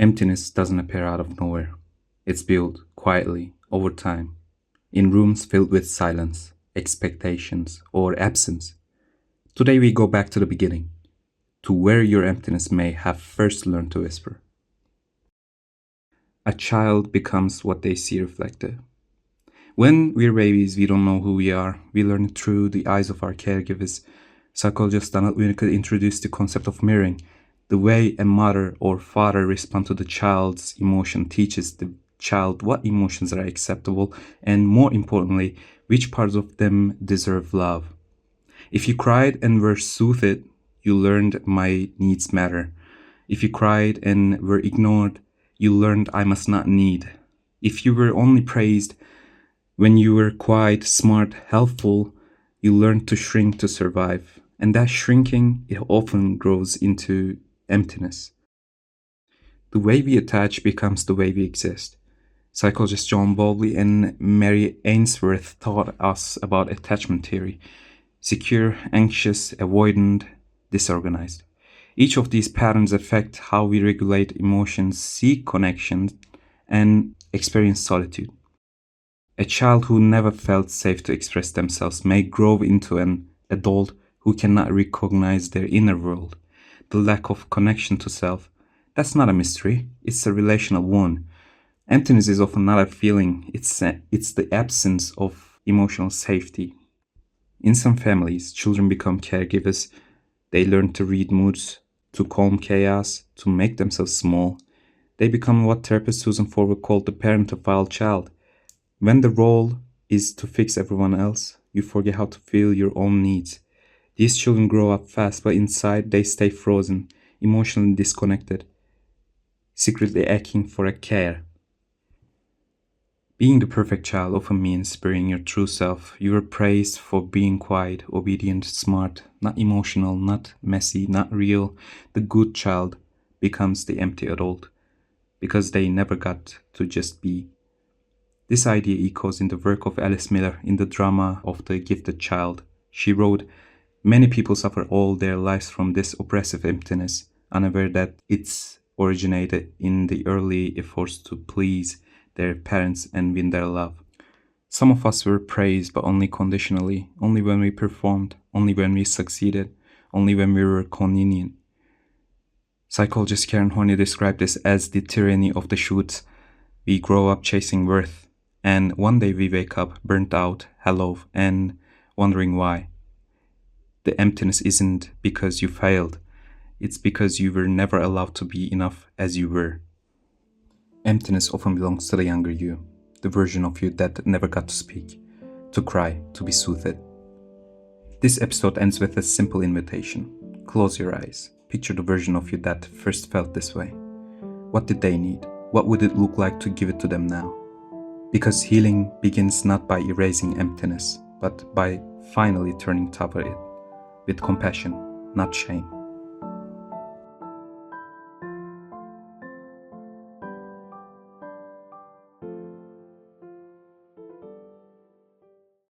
Emptiness doesn't appear out of nowhere. It's built quietly, over time, in rooms filled with silence, expectations, or absence. Today we go back to the beginning, to where your emptiness may have first learned to whisper. A child becomes what they see reflected. When we're babies, we don't know who we are. We learn it through the eyes of our caregivers. Psychologist Donald Winnicott introduced the concept of mirroring. The way a mother or father respond to the child's emotion teaches the child what emotions are acceptable and, more importantly, which parts of them deserve love. If you cried and were soothed, you learned my needs matter. If you cried and were ignored, you learned I must not need. If you were only praised when you were quiet, smart, helpful, you learned to shrink to survive. And that shrinking, it often grows into emptiness. The way we attach becomes the way we exist. Psychologists John Bowlby and Mary Ainsworth taught us about attachment theory: secure, anxious, avoidant, disorganized. Each of these patterns affect how we regulate emotions, seek connection, and experience solitude. A child who never felt safe to express themselves may grow into an adult who cannot recognize their inner world. The lack of connection to self, that's not a mystery, it's a relational one. Emptiness is often not a feeling, it's the absence of emotional safety. In some families, children become caregivers. They learn to read moods, to calm chaos, to make themselves small. They become what therapist Susan Forward called the parentophile child. When the role is to fix everyone else, you forget how to feel your own needs. These children grow up fast, but inside they stay frozen, emotionally disconnected, secretly aching for a care. Being the perfect child often means burying your true self. You are praised for being quiet, obedient, smart, not emotional, not messy, not real. The good child becomes the empty adult because they never got to just be. This idea echoes in the work of Alice Miller in the drama of The Gifted Child. She wrote, "Many people suffer all their lives from this oppressive emptiness, unaware that it's originated in the early efforts to please their parents and win their love. Some of us were praised, but only conditionally, only when we performed, only when we succeeded, only when we were convenient." Psychologist Karen Horney described this as the tyranny of the shoots. We grow up chasing worth, and one day we wake up burnt out, hollow, and wondering why. The emptiness isn't because you failed, it's because you were never allowed to be enough as you were. Emptiness often belongs to the younger you, the version of you that never got to speak, to cry, to be soothed. This episode ends with a simple invitation. Close your eyes. Picture the version of you that first felt this way. What did they need? What would it look like to give it to them now? Because healing begins not by erasing emptiness, but by finally turning toward it with compassion, not shame.